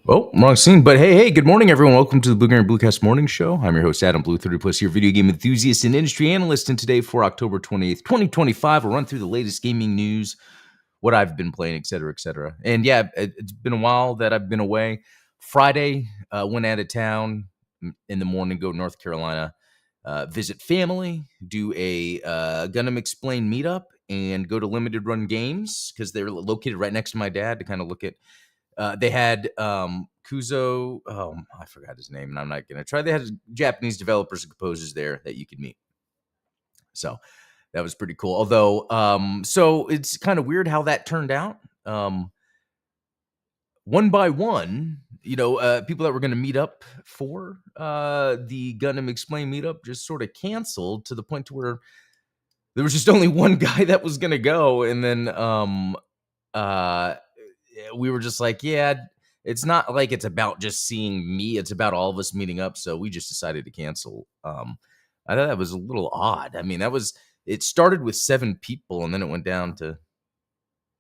Oh, wrong scene. But hey, good morning, everyone. Welcome to the Blue Green Bluecast Morning Show. I'm your host, Adam Blue, 30 plus year video game enthusiast and industry analyst. And today, for October 28th, 2025, we'll run through the latest gaming news, what I've been playing, et cetera, et cetera. And yeah, it's been a while that I've been away. Friday, went out of town in the morning, go to North Carolina, visit family, do a Gundam Explain meetup, and go to Limited Run Games because they're located right next to my dad to kind of look at they had Kuzo. Oh, I forgot his name, and I'm not gonna try. They had Japanese developers and composers there that you could meet. So that was pretty cool. Although, so it's kind of weird how that turned out. One by one, people that were going to meet up for the Gundam Explain meetup just sort of canceled to the point to where there was just only one guy that was going to go, and then uh we were just like, yeah, it's not like it's about just seeing me. It's about all of us meeting up. So we just decided to cancel. I thought that was a little odd. I mean, it started with 7 people and then it went down to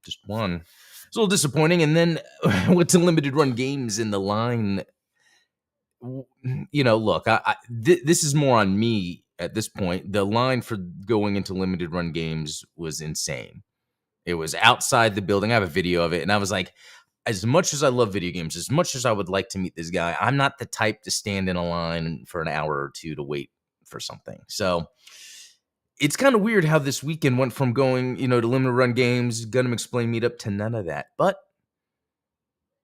just one. It's a little disappointing. And then went to Limited Run Games in the line. Look, this is more on me at this point. The line for going into Limited Run Games was insane. It was outside the building. I have a video of it. And I was like, as much as I love video games, as much as I would like to meet this guy, I'm not the type to stand in a line for an hour or two to wait for something. So it's kind of weird how this weekend went from going, to Limited Run Games, Gundam Explain meetup to none of that. But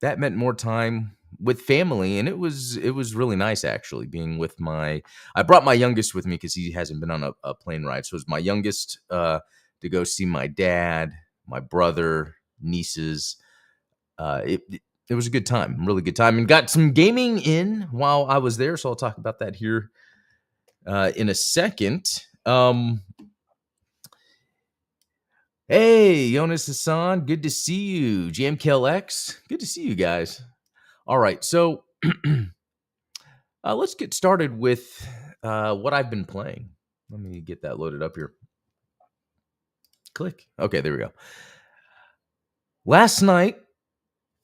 that meant more time with family, and it was really nice actually being with I brought my youngest with me because he hasn't been on a plane ride. So it was my youngest to go see my dad, my brother, nieces. It was a good time, really good time, and got some gaming in while I was there. So I'll talk about that here in a second. Hey, Jonas Hassan, good to see you. JMKLX, good to see you guys. All right, so let's get started with what I've been playing. Let me get that loaded up here. Click. Okay, there we go. Last night,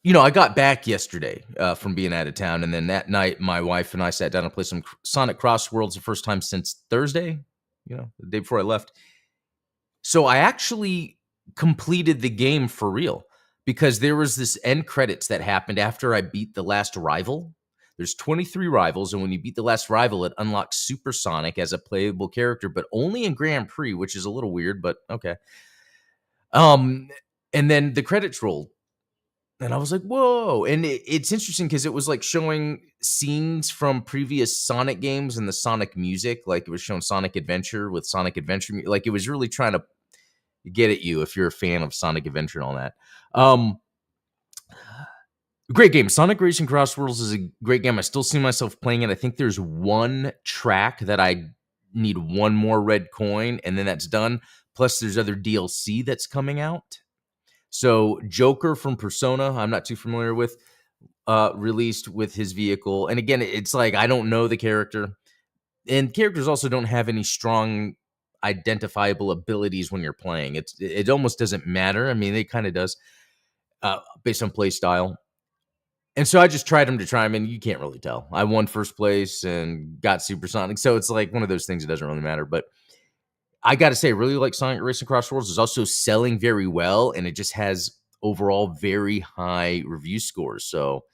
I got back yesterday from being out of town, and then that night, my wife and I sat down and played some Sonic Cross Worlds the first time since Thursday, the day before I left. So I actually completed the game for real because there was this end credits that happened after I beat the last rival. There's 23 rivals, and when you beat the last rival, it unlocks Super Sonic as a playable character, but only in Grand Prix, which is a little weird, but okay. And then the credits rolled. And I was like, whoa. And it's interesting because it was like showing scenes from previous Sonic games and the Sonic music. Like it was showing Sonic Adventure with Sonic Adventure. Like it was really trying to get at you if you're a fan of Sonic Adventure and all that. Great game. Sonic Racing Cross Worlds is a great game. I still see myself playing it. I think there's one track that I need one more red coin and then that's done. Plus there's other DLC that's coming out. So Joker from Persona, I'm not too familiar with, released with his vehicle. And again, it's like I don't know the character. And characters also don't have any strong identifiable abilities when you're playing. It almost doesn't matter. I mean, it kind of does based on play style. And so I just tried him to try him, and you can't really tell. I won first place and got Supersonic. So it's like one of those things that doesn't really matter. But I got to say, I really like Sonic Racing Cross Worlds. It's also selling very well, and it just has overall very high review scores. So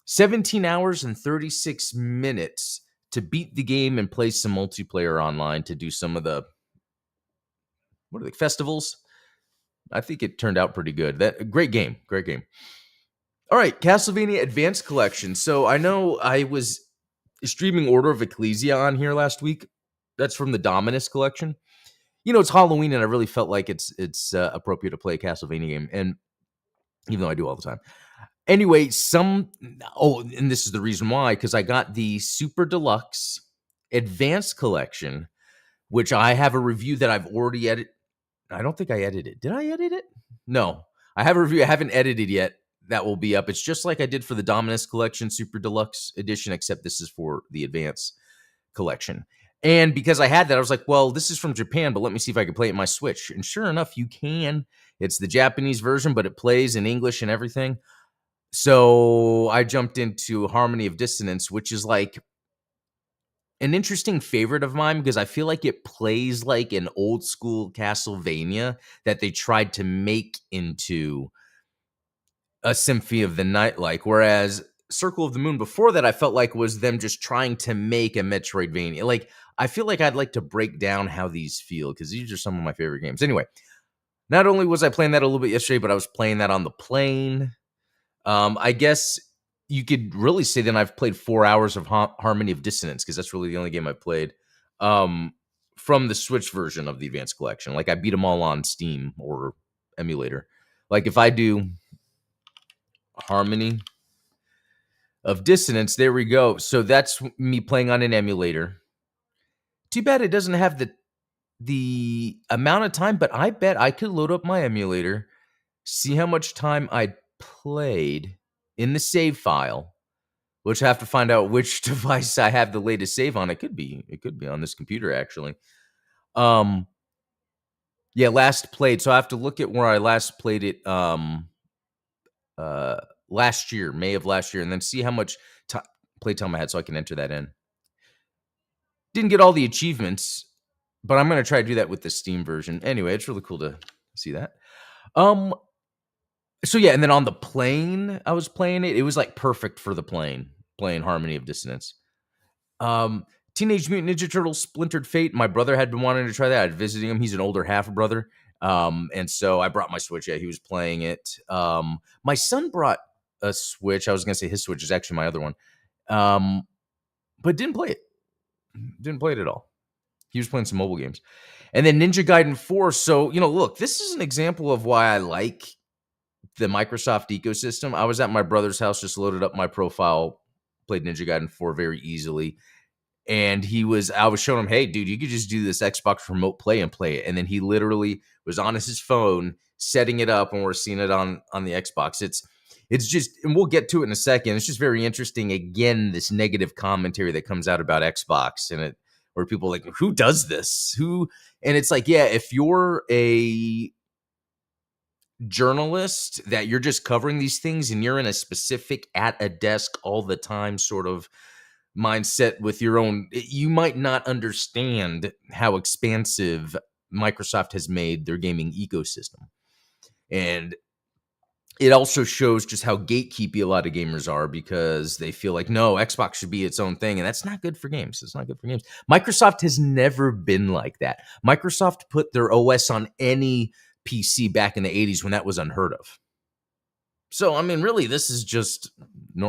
17 hours and 36 minutes to beat the game and play some multiplayer online to do some of the, what are they, festivals? I think it turned out pretty good. Great game. All right, Castlevania Advanced Collection. So I know I was streaming Order of Ecclesia on here last week. That's from the Dominus collection. It's Halloween, and I really felt like it's appropriate to play a Castlevania game, and even though I do all the time. Anyway, and this is the reason why, because I got the Super Deluxe Advanced Collection, which I have a review that I've already edited. I don't think I edited. Did I edit it? No, I have a review I haven't edited yet. That will be up. It's just like I did for the Dominus Collection Super Deluxe Edition, except this is for the Advanced Collection. And because I had that, I was like, well, this is from Japan, but let me see if I can play it on my Switch. And sure enough, you can. It's the Japanese version, but it plays in English and everything. So I jumped into Harmony of Dissonance, which is like an interesting favorite of mine because I feel like it plays like an old school Castlevania that they tried to make into a Symphony of the Night like, whereas Circle of the Moon before that I felt like was them just trying to make a Metroidvania. Like, I feel like I'd like to break down how these feel because these are some of my favorite games. Anyway, not only was I playing that a little bit yesterday, but I was playing that on the plane. I guess you could really say that I've played 4 hours of Harmony of Dissonance because that's really the only game I've played from the Switch version of the Advanced Collection. Like, I beat them all on Steam or emulator. Like, if I do Harmony of Dissonance, there we go. So that's me playing on an emulator. Too bad it doesn't have the amount of time, but I bet I could load up my emulator, see how much time I played in the save file, which I have to find out which device I have the latest save on. It could be on this computer actually. Yeah, last played. So I have to look at where I last played it last year, May of last year, and then see how much playtime I had so I can enter that in. Didn't get all the achievements, but I'm going to try to do that with the Steam version. Anyway, it's really cool to see that. So yeah, and then on the plane, I was playing it. It was like perfect for the plane, playing Harmony of Dissonance. Teenage Mutant Ninja Turtles Splintered Fate. My brother had been wanting to try that. I was visiting him. He's an older half brother. And so I brought my Switch. Yeah, he was playing it. My son brought a Switch. I was going to say his Switch is actually my other one. But didn't play it. Didn't play it at all. He was playing some mobile games. And then Ninja Gaiden 4. So, look, this is an example of why I like the Microsoft ecosystem. I was at my brother's house, just loaded up my profile, played Ninja Gaiden 4 very easily. And I was showing him, hey, dude, you could just do this Xbox remote play and play it. And then he literally was on his phone setting it up, and we're seeing it on the Xbox. It's just, and we'll get to it in a second. It's just very interesting. Again, this negative commentary that comes out about Xbox and where people are like, who does this? And it's like, yeah, if you're a journalist that you're just covering these things and you're in a specific at a desk all the time sort of mindset with your own, you might not understand how expansive Microsoft has made their gaming ecosystem. And it also shows just how gatekeepy a lot of gamers are because they feel like, no, Xbox should be its own thing. And that's not good for games. It's not good for games. Microsoft has never been like that. Microsoft put their OS on any PC back in the 80s when that was unheard of. So, I mean, really, this is just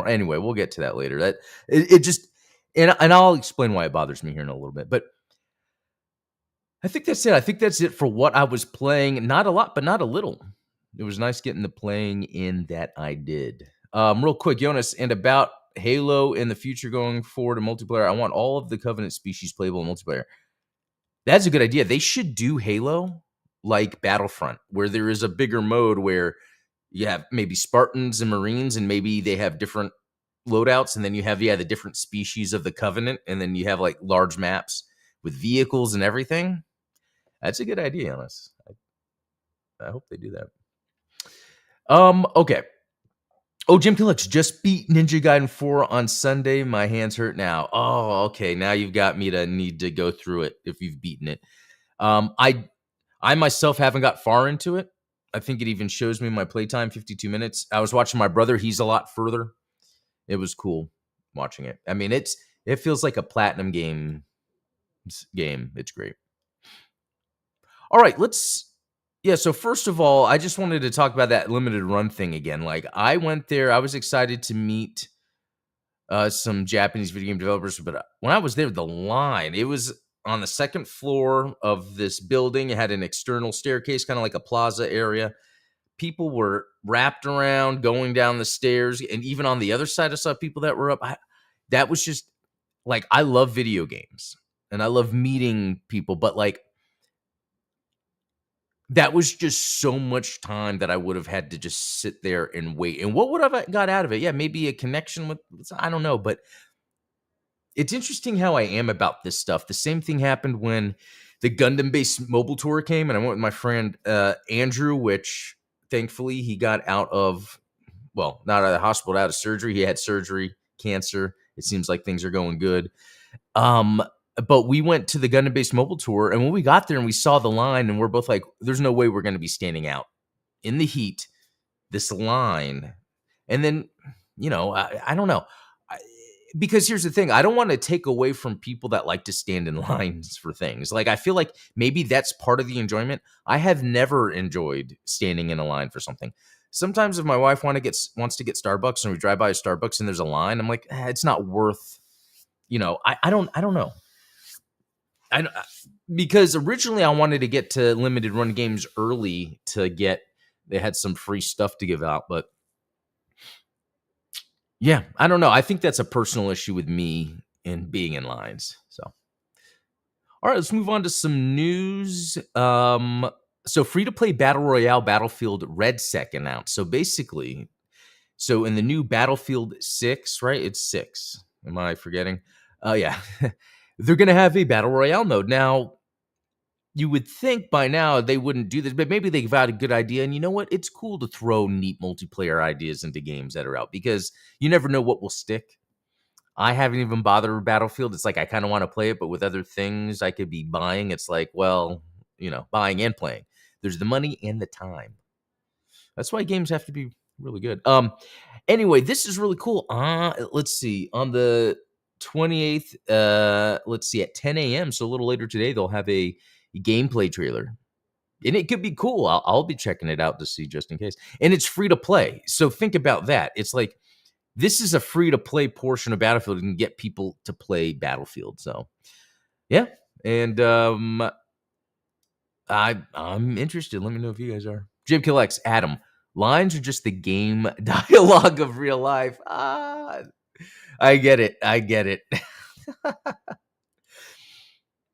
anyway, we'll get to that later. That it just, and I'll explain why it bothers me here in a little bit. But I think that's it. I think that's it for what I was playing. Not a lot, but not a little. It was nice getting the playing in that I did. Real quick, Jonas, and about Halo in the future going forward in multiplayer, I want all of the Covenant species playable in multiplayer. That's a good idea. They should do Halo like Battlefront, where there is a bigger mode where you have maybe Spartans and Marines, and maybe they have different loadouts, and then you have, the different species of the Covenant, and then you have like large maps with vehicles and everything. That's a good idea, Jonas. I hope they do that. Okay. Oh, Jim Tillix just beat Ninja Gaiden 4 on Sunday. My hands hurt now. Oh, okay. Now you've got me to need to go through it if you've beaten it. I myself haven't got far into it. I think it even shows me my playtime, 52 minutes. I was watching my brother. He's a lot further. It was cool watching it. I mean, it feels like a platinum game. It's great. All right, so first of all, I just wanted to talk about that limited run thing again. Like, I went there, I was excited to meet some Japanese video game developers, but when I was there, the line, it was on the second floor of this building. It had an external staircase, kind of like a plaza area. People were wrapped around, going down the stairs, and even on the other side, I saw people that were up. That was just, like, I love video games, and I love meeting people, but, like, that was just so much time that I would have had to just sit there and wait. And what would I got out of it? Yeah, maybe a connection with, I don't know, but it's interesting how I am about this stuff. The same thing happened when the Gundam-based mobile tour came, and I went with my friend Andrew, which thankfully he got out of well, not out of the hospital, out of surgery. He had surgery, cancer. It seems like things are going good. Um, but we went to the Gundam Based Mobile Tour, and when we got there and we saw the line, and we're both like, "There's no way we're going to be standing out in the heat, this line." And then, I don't know. Because here's the thing, I don't want to take away from people that like to stand in lines for things. Like, I feel like maybe that's part of the enjoyment. I have never enjoyed standing in a line for something. Sometimes if my wife wants to get Starbucks and we drive by a Starbucks and there's a line, I'm like, it's not worth, I don't know. I because originally I wanted to get to limited run games early they had some free stuff to give out, but yeah, I don't know. I think that's a personal issue with me in being in lines. So, all right, let's move on to some news. So free to play battle royale Battlefield Red Sec announced. So basically, in the new Battlefield 6, right? It's 6. Am I forgetting? Yeah. They're going to have a battle royale mode. Now, you would think by now they wouldn't do this, but maybe they've had a good idea. And you know what? It's cool to throw neat multiplayer ideas into games that are out because you never know what will stick. I haven't even bothered with Battlefield. It's like I kind of want to play it, but with other things I could be buying, it's like, well, buying and playing. There's the money and the time. That's why games have to be really good. Anyway, this is really cool. Let's see. On the 28th, let's see, at 10 a.m., so a little later today, they'll have a gameplay trailer. And it could be cool. I'll be checking it out to see just in case. And it's free to play. So think about that. It's like this is a free to play portion of Battlefield and get people to play Battlefield. So yeah. And I'm interested. Let me know if you guys are. Jim Killex, Adam. Lines are just the game dialogue of real life. I get it.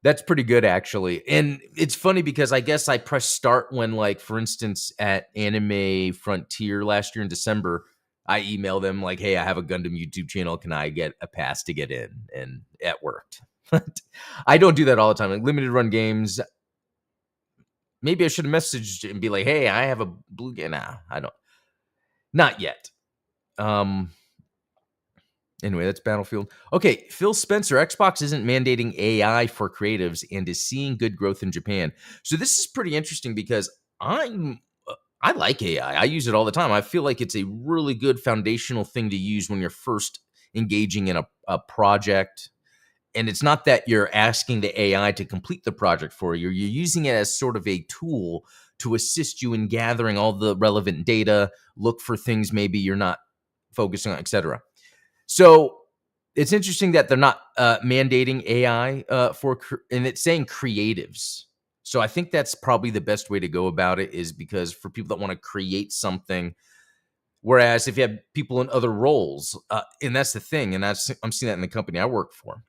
That's pretty good, actually. And it's funny because I guess I pressed start when, like, for instance, at Anime Frontier last year in December, I emailed them like, hey, I have a Gundam YouTube channel. Can I get a pass to get in? And it worked. I don't do that all the time. Like limited run games, maybe I should have messaged and be like, hey, I have a blue game. Nah, I don't. Not yet. Anyway, that's Battlefield. Okay, Phil Spencer, Xbox isn't mandating AI for creatives and is seeing good growth in Japan. So this is pretty interesting because I like AI. I use it all the time. I feel like it's a really good foundational thing to use when you're first engaging in a project. And it's not that you're asking the AI to complete the project for you. You're using it as sort of a tool to assist you in gathering all the relevant data, look for things maybe you're not focusing on, etc. So it's interesting that they're not mandating AI and it's saying creatives. So I think that's probably the best way to go about it is because for people that want to create something, whereas if you have people in other roles, and that's the thing, and I'm seeing that in the company I work for.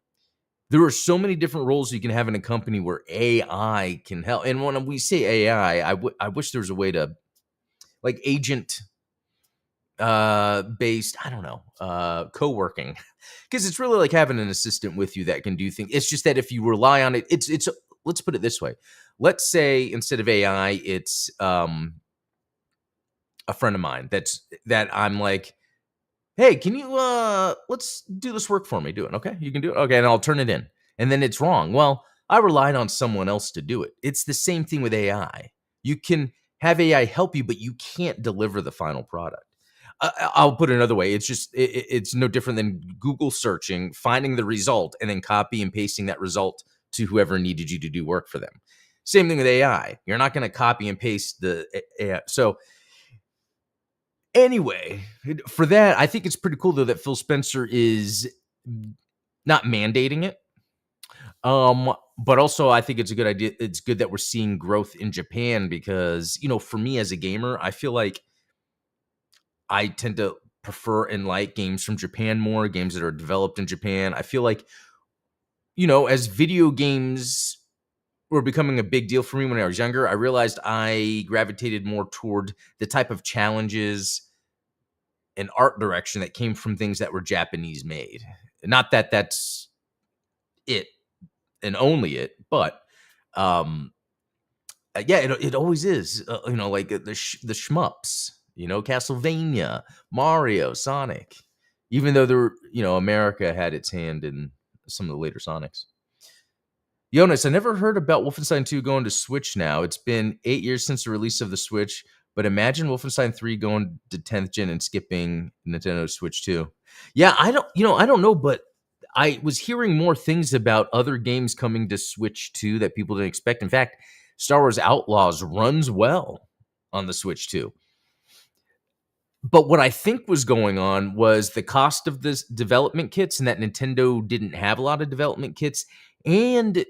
There are so many different roles you can have in a company where AI can help. And when we say AI, I wish there was a way to like agent based, I don't know, co-working. Because it's really like having an assistant with you that can do things. It's just that if you rely on it, it's let's put it this way. Let's say instead of AI, it's a friend of mine that I'm like, hey, can you let's do this work for me? Do it. Okay. You can do it. Okay, and I'll turn it in. And then it's wrong. Well, I relied on someone else to do it. It's the same thing with AI. You can have AI help you, but you can't deliver the final product. I'll put it another way. It's just it's no different than Google searching, finding the result, and then copy and pasting that result to whoever needed you to do work for them. Same thing with AI. You're not going to copy and paste the AI. So anyway, for that, I think it's pretty cool though that Phil Spencer is not mandating it. But also I think it's a good idea. It's good that we're seeing growth in Japan because, for me as a gamer, I feel like I tend to prefer and like games from Japan more, games that are developed in Japan. I feel like, as video games were becoming a big deal for me when I was younger, I realized I gravitated more toward the type of challenges and art direction that came from things that were Japanese made. Not that that's it and only it, but yeah, it always is. Like the shmups. Castlevania, Mario, Sonic. Even though America had its hand in some of the later Sonics. Jonas, I never heard about Wolfenstein 2 going to Switch now. It's been 8 years since the release of the Switch, but imagine Wolfenstein 3 going to 10th gen and skipping Nintendo Switch 2. Yeah, I don't know, but I was hearing more things about other games coming to Switch 2 that people didn't expect. In fact, Star Wars Outlaws runs well on the Switch 2. But what I think was going on was the cost of this development kits, and that Nintendo didn't have a lot of development kits. And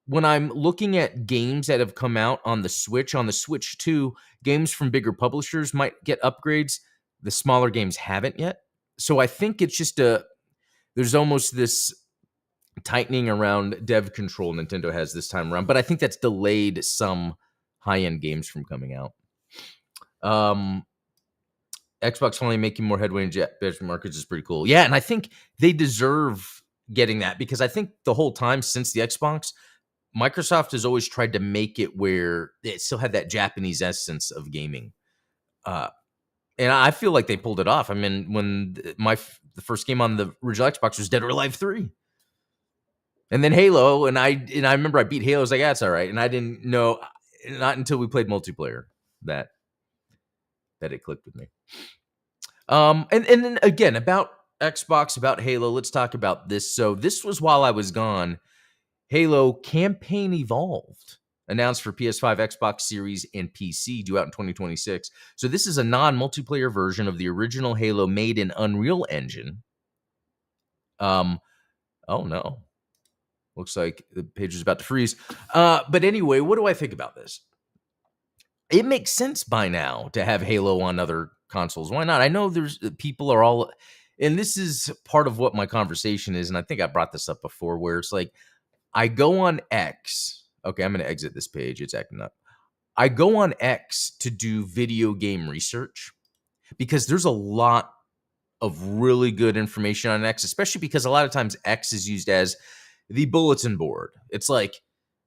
when I'm looking at games that have come out on the Switch 2, games from bigger publishers might get upgrades. The smaller games haven't yet. So I think it's just there's almost this tightening around dev control Nintendo has this time around. But I think that's delayed some high-end games from coming out. Xbox finally making more headway in benchmark markets is pretty cool. Yeah, and I think they deserve getting that because I think the whole time since the Xbox, Microsoft has always tried to make it where it still had that Japanese essence of gaming. And I feel like they pulled it off. I mean, when the first game on the original Xbox was Dead or Alive 3. And then Halo, and I remember I beat Halo. I was like, that's all right. And I didn't know, not until we played multiplayer, that it clicked with me. And then again, about Xbox, about Halo, let's talk about this. So this was while I was gone. Halo Campaign Evolved, announced for PS5, Xbox Series, and PC, due out in 2026. So this is a non-multiplayer version of the original Halo made in Unreal Engine. Oh no. Looks like the page is about to freeze. But anyway, what do I think about this? It makes sense by now to have Halo on other consoles. Why not? I know there's people are all, and this is part of what my conversation is, and I think I brought this up before, where it's like, I go on X. Okay, I'm going to exit this page. It's acting up. I go on X to do video game research because there's a lot of really good information on X, especially because a lot of times X is used as the bulletin board. It's like,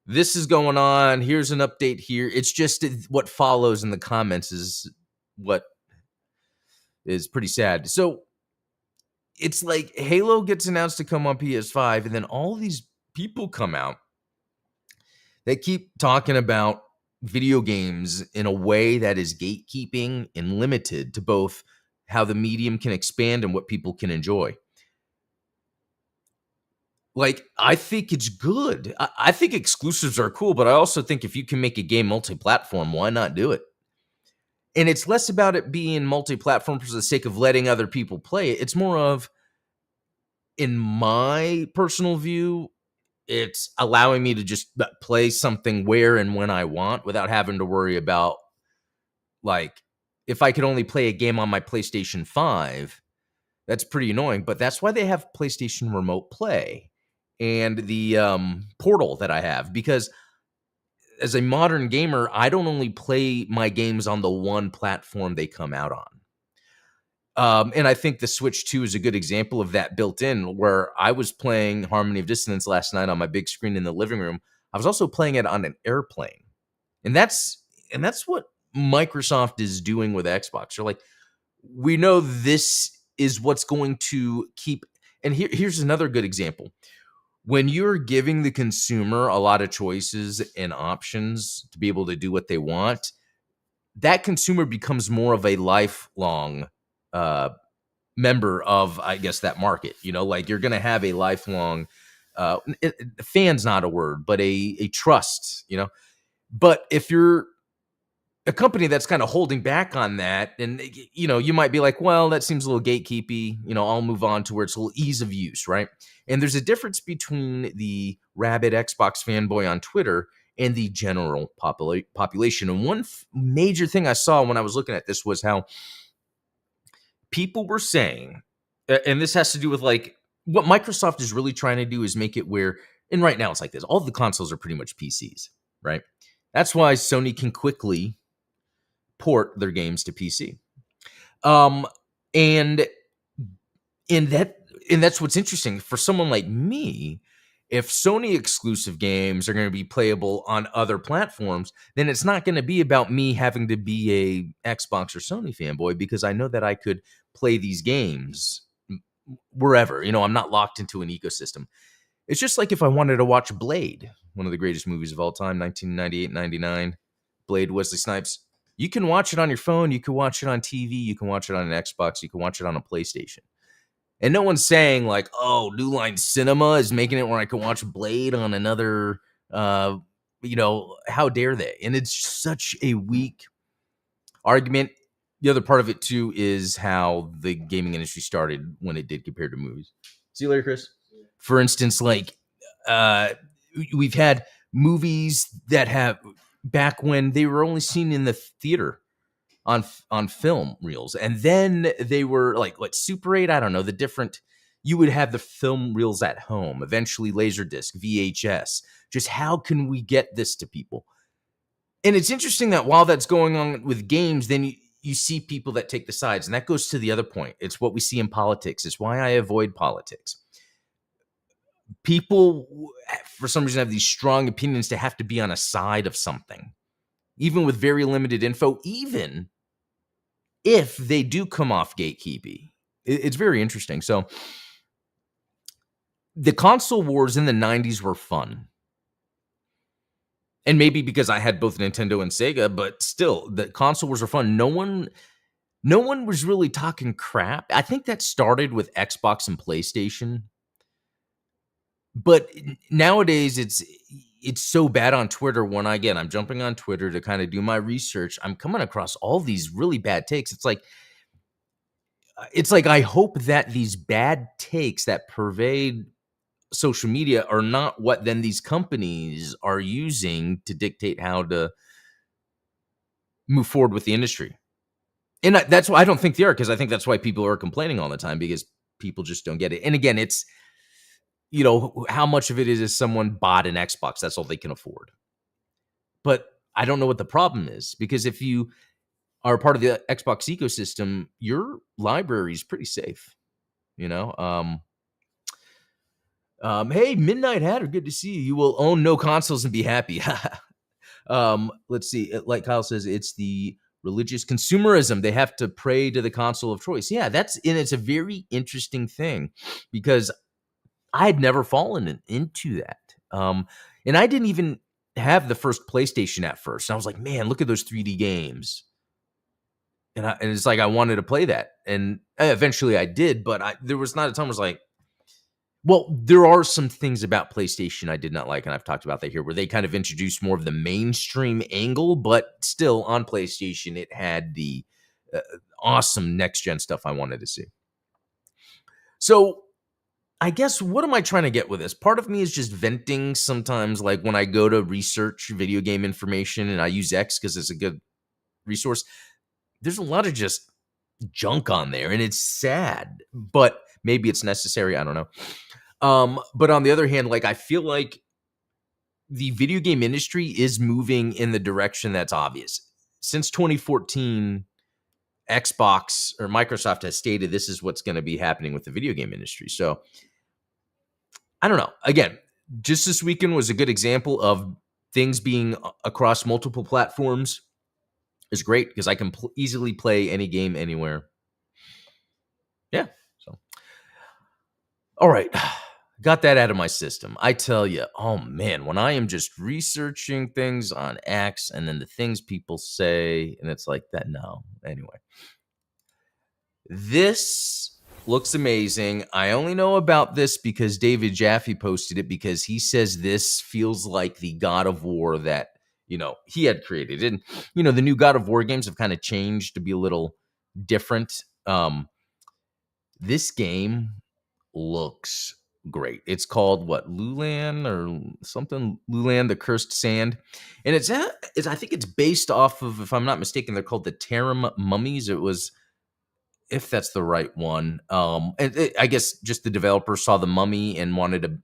this is going on. Here's an update here. It's just what follows in the comments is what is pretty sad. So it's like Halo gets announced to come on PS5, and then all these people come out. They keep talking about video games in a way that is gatekeeping and limited to both how the medium can expand and what people can enjoy. Like, I think it's good. I think exclusives are cool, but I also think if you can make a game multi-platform, why not do it? And it's less about it being multi-platform for the sake of letting other people play it. It's more of, in my personal view, it's allowing me to just play something where and when I want without having to worry about, like, if I could only play a game on my PlayStation 5, that's pretty annoying. But that's why they have PlayStation Remote Play and the Portal that I have, because as a modern gamer, I don't only play my games on the one platform they come out on. And I think the Switch 2 is a good example of that built in, where I was playing Harmony of Dissonance last night on my big screen in the living room. I was also playing it on an airplane. And that's what Microsoft is doing with Xbox. They're like, we know this is what's going to keep. And here's another good example. When you're giving the consumer a lot of choices and options to be able to do what they want, that consumer becomes more of a lifelong member of, I guess, that market. Like, you're going to have a lifelong fan's not a word, but a trust, But if you're a company that's kind of holding back on that, and you might be like, well, that seems a little gatekeepy, I'll move on to where it's a little ease of use, right? And there's a difference between the rabid Xbox fanboy on Twitter and the general population. And one major thing I saw when I was looking at this was how people were saying, and this has to do with, like, what Microsoft is really trying to do is make it where, and right now it's like this, all the consoles are pretty much PCs, right? That's why Sony can quickly port their games to PC. And that's what's interesting for someone like me, If Sony exclusive games are going to be playable on other platforms, then it's not going to be about me having to be a Xbox or Sony fanboy, because I know that I could play these games wherever. I'm not locked into an ecosystem. It's just like if I wanted to watch Blade, one of the greatest movies of all time, 1998-99, Blade, Wesley Snipes. You can watch it on your phone, you can watch it on TV, you can watch it on an Xbox, you can watch it on a PlayStation. And no one's saying like, oh, New Line Cinema is making it where I can watch Blade on another, how dare they? And it's such a weak argument. The other part of it too is how the gaming industry started when it did compared to movies. See you later, Chris. For instance, like we've had movies that have, back when they were only seen in the theater on film reels, and then they were like what, Super 8, I don't know, the different, you would have the film reels at home, eventually Laserdisc, VHS. Just how can we get this to people? And it's interesting that while that's going on with games, then you see people that take the sides, and that goes to the other point. It's what we see in politics. It's why I avoid politics. People, for some reason, have these strong opinions to have to be on a side of something, even with very limited info, even if they do come off gatekeepy. It's very interesting. So the console wars in the 90s were fun. And maybe because I had both Nintendo and Sega, but still, the console wars are fun. No one was really talking crap. I think that started with Xbox and PlayStation. But nowadays, it's so bad on Twitter. When I'm jumping on Twitter to kind of do my research, I'm coming across all these really bad takes. It's like I hope that these bad takes that pervade social media are not what then these companies are using to dictate how to move forward with the industry. And that's why I don't think they are, because I think that's why people are complaining all the time, because people just don't get it. And again, it's, how much of it is someone bought an Xbox, that's all they can afford. But I don't know what the problem is, because if you are part of the Xbox ecosystem, your library is pretty safe. Hey, Midnight Hatter, good to see you. You will own no consoles and be happy. Let's see. Like Kyle says, it's the religious consumerism. They have to pray to the console of choice. Yeah, it's a very interesting thing, because I had never fallen into that. And I didn't even have the first PlayStation at first. And I was like, man, look at those 3D games. And it's like I wanted to play that. And eventually I did, but there was not a time I was like, well, there are some things about PlayStation I did not like, and I've talked about that here, where they kind of introduced more of the mainstream angle, but still on PlayStation, it had the awesome next-gen stuff I wanted to see. So I guess, what am I trying to get with this? Part of me is just venting sometimes, like when I go to research video game information, and I use X because it's a good resource. There's a lot of just junk on there, and it's sad, but maybe it's necessary. I don't know. But on the other hand, like I feel like the video game industry is moving in the direction that's obvious. Since 2014, Xbox or Microsoft has stated this is what's going to be happening with the video game industry. So I don't know. Again, just this weekend was a good example of things being across multiple platforms is great, because I can easily play any game anywhere. Yeah. So, all right. Got that out of my system. I tell you, oh man, when I am just researching things on X and then the things people say, and it's like that. No. Anyway, this looks amazing. I only know about this because David Jaffe posted it, because he says this feels like the God of War that, he had created. And, the new God of War games have kind of changed to be a little different. This game looks great. It's called what, Lulan or something? Lulan, the Cursed Sand. And I think it's based off of, if I'm not mistaken, they're called the Tarim Mummies. It was, if that's the right one. I guess just the developer saw the mummy and wanted to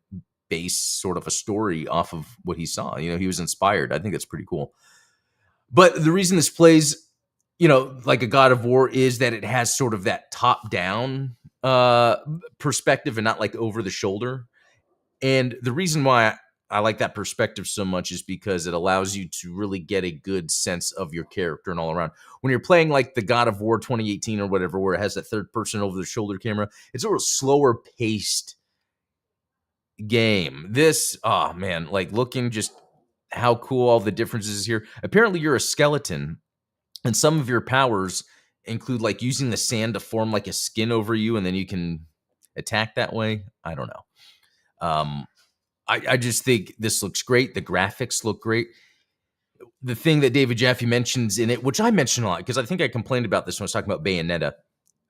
base sort of a story off of what he saw. He was inspired. I think that's pretty cool. But the reason this plays, like a God of War, is that it has sort of that top-down perspective and not like over the shoulder. And the reason why I like that perspective so much is because it allows you to really get a good sense of your character and all around. When you're playing like the God of War 2018 or whatever, where it has that third person over the shoulder camera, it's a little slower paced game. This, oh man, like looking just how cool all the differences is here. Apparently, you're a skeleton, and some of your powers include like using the sand to form like a skin over you, and then you can attack that way. I don't know. Um, I just think this looks great. The graphics look great. The thing that David Jaffe mentions in it, which I mention a lot, because I think I complained about this when I was talking about Bayonetta,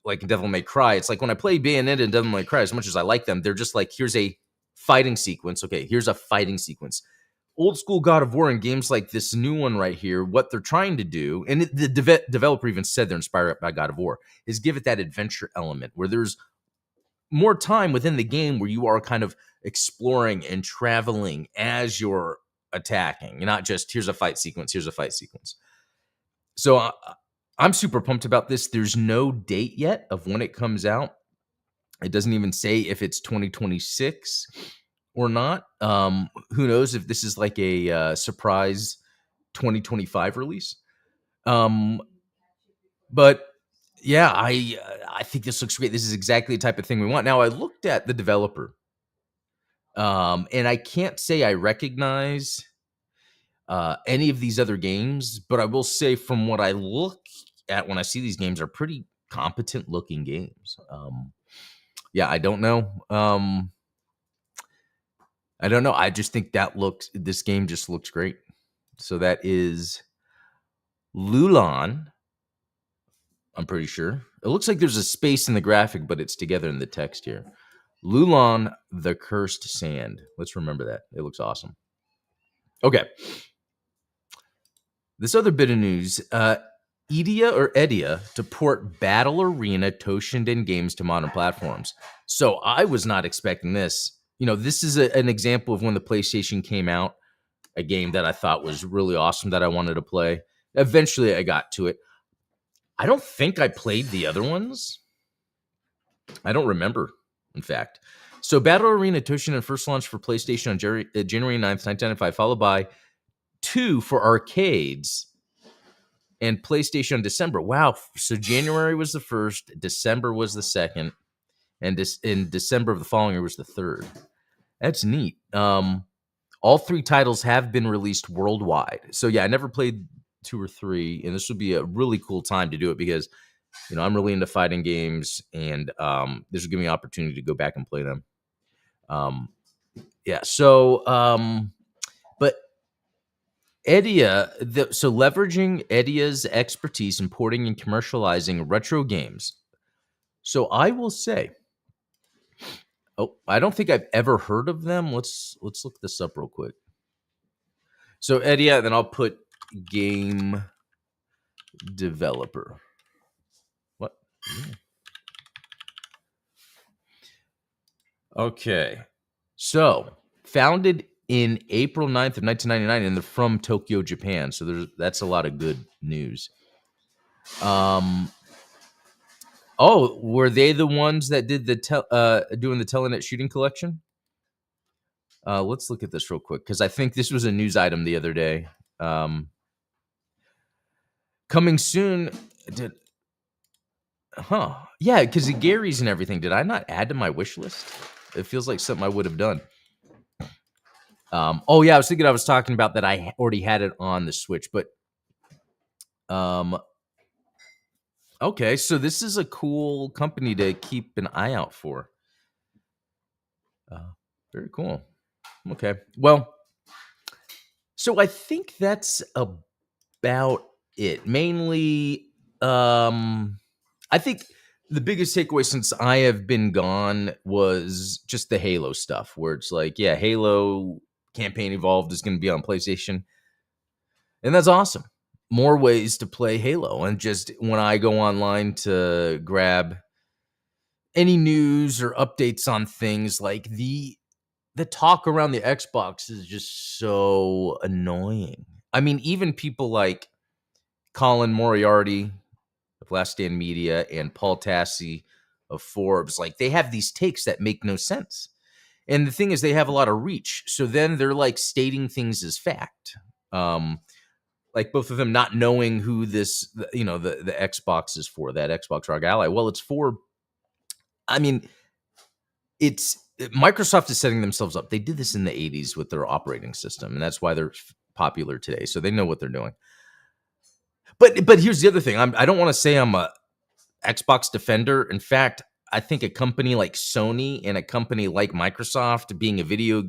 like in Devil May Cry. It's like when I play Bayonetta and Devil May Cry, as much as I like them, they're just like, here's a fighting sequence. Okay, here's a fighting sequence. Old school God of War and games like this new one right here, what they're trying to do, and the developer even said they're inspired by God of War, is give it that adventure element where there's more time within the game where you are kind of exploring and traveling as you're attacking, not just here's a fight sequence, here's a fight sequence. So I'm super pumped about this. There's no date yet of when it comes out. It doesn't even say if it's 2026 or not. Who knows if this is like a surprise 2025 release. But yeah, I think this looks great. This is exactly the type of thing we want. Now I looked at the developer, and I can't say I recognize any of these other games, but I will say from what I look at when I see these games are pretty competent looking games. Yeah, I don't know. I don't know. I just think this game just looks great. So that is Lulan. I'm pretty sure. It looks like there's a space in the graphic, but it's together in the text here. Lulan, the Cursed Sand. Let's remember that. It looks awesome. Okay. This other bit of news, Edia to port Battle Arena Toshinden games to modern platforms. So I was not expecting this. You know, this is an example of when the PlayStation came out, a game that I thought was really awesome that I wanted to play. Eventually I got to it. I don't think I played the other ones. I don't remember, in fact. So Battle Arena Toshinden first launched for PlayStation on January 9th, 1995, followed by 2 for arcades and PlayStation in December. Wow. So January was the first, December was the second, and in December of the following year was the third. That's neat. All 3 titles have been released worldwide. So yeah, I never played 2 or 3, and this would be a really cool time to do it because, you know, I'm really into fighting games, and this will give me an opportunity to go back and play them. Yeah. So, but so leveraging Edia's expertise in porting and commercializing retro games. So I will say, I don't think I've ever heard of them. Let's look this up real quick. So Edia, then I'll put game developer. What? Okay. So founded in April 9th of 1999, and they're from Tokyo, Japan. So that's a lot of good news. Oh, were they the ones that did the doing the Telenet shooting collection? Let's look at this real quick because I think this was a news item the other day. Coming soon. Yeah, because the Gary's and everything. Did I not add to my wish list? It feels like something I would have done. Oh yeah, I was talking about that I already had it on the Switch, but okay, so this is a cool company to keep an eye out for. Very cool. Okay, well, so I think that's about it. Mainly, I think the biggest takeaway since I have been gone was just the Halo stuff, where it's like, yeah, Halo Campaign Evolved is going to be on PlayStation, and that's awesome. More ways to play Halo, and just when I go online to grab any news or updates on things, like the talk around the Xbox is just so annoying. I mean, even people like Colin Moriarty of Last Stand Media and Paul Tassi of Forbes, like they have these takes that make no sense. And the thing is, they have a lot of reach. So then they're like stating things as fact. Like both of them not knowing who this, the Xbox is for, that Xbox ROG Ally. Well, it's for, I mean, it's Microsoft is setting themselves up. They did this in the 80s with their operating system, and that's why they're popular today. So they know what they're doing. But here's the other thing. I don't want to say I'm a Xbox defender. In fact, I think a company like Sony and a company like Microsoft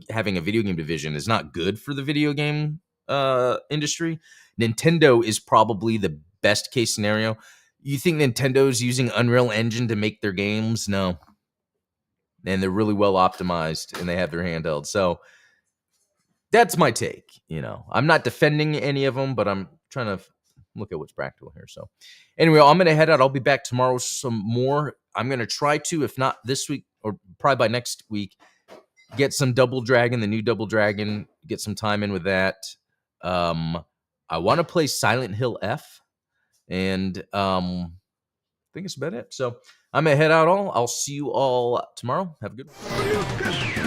having a video game division is not good for the video game industry. Nintendo is probably the best case scenario. You think Nintendo's using Unreal Engine to make their games? No. And they're really well optimized and they have their handheld. So that's my take. I'm not defending any of them, but I'm trying to look at what's practical here. So anyway, I'm going to head out. I'll be back tomorrow with some more. I'm going to try to, if not this week or probably by next week, get some Double Dragon, the new Double Dragon, get some time in with that. I want to play Silent Hill F, and I think it's about it. So I'm going to head out. I'll see you all tomorrow. Have a good one.